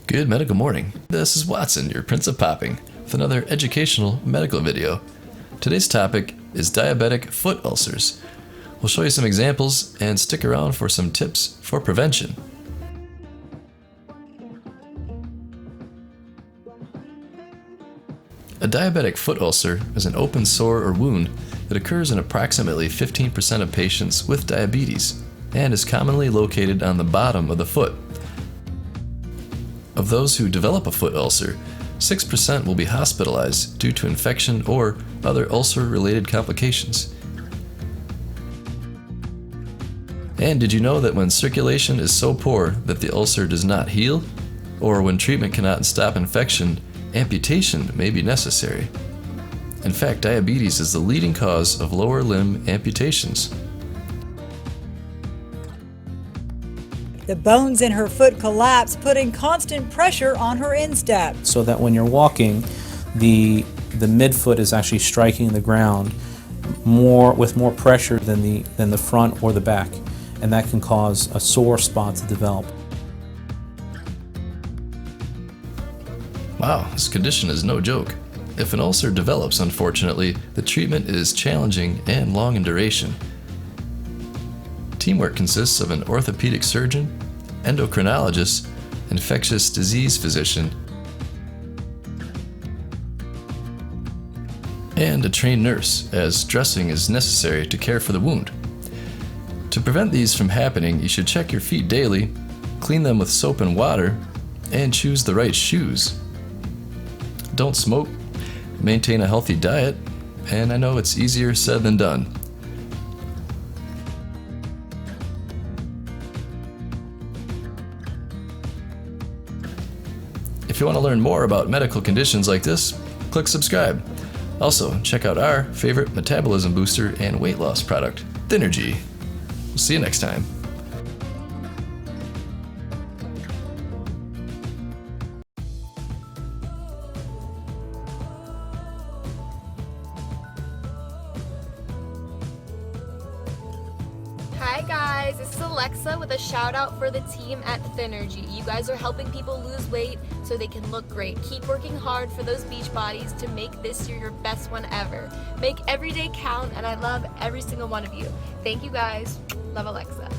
Good medical morning. This is Watson, your Prince of Popping, with another educational medical video. Today's topic is diabetic foot ulcers. We'll show you some examples and stick around for some tips for prevention. A diabetic foot ulcer is an open sore or wound that occurs in approximately 15% of patients with diabetes and is commonly located on the bottom of the foot. Of those who develop a foot ulcer, 6% will be hospitalized due to infection or other ulcer-related complications. And did you know that when circulation is so poor that the ulcer does not heal, or when treatment cannot stop infection, amputation may be necessary? In fact, diabetes is the leading cause of lower limb amputations. The bones in her foot collapse, putting constant pressure on her instep. So that when you're walking, the midfoot is actually striking the ground with more pressure than the front or the back, and that can cause a sore spot to develop. Wow, this condition is no joke. If an ulcer develops, unfortunately, the treatment is challenging and long in duration. Teamwork consists of an orthopedic surgeon, endocrinologist, infectious disease physician, and a trained nurse, as dressing is necessary to care for the wound. To prevent these from happening, you should check your feet daily, clean them with soap and water, and choose the right shoes. Don't smoke, maintain a healthy diet, and I know it's easier said than done. If you want to learn more about medical conditions like this, click subscribe. Also, check out our favorite metabolism booster and weight loss product, Thynergy. We'll see you next time. Hi guys, this is Alexa with a shout out for the team at Thynergy. You guys are helping people lose weight so they can look great. Keep working hard for those beach bodies to make this year your best one ever. Make every day count, and I love every single one of you. Thank you guys. Love, Alexa.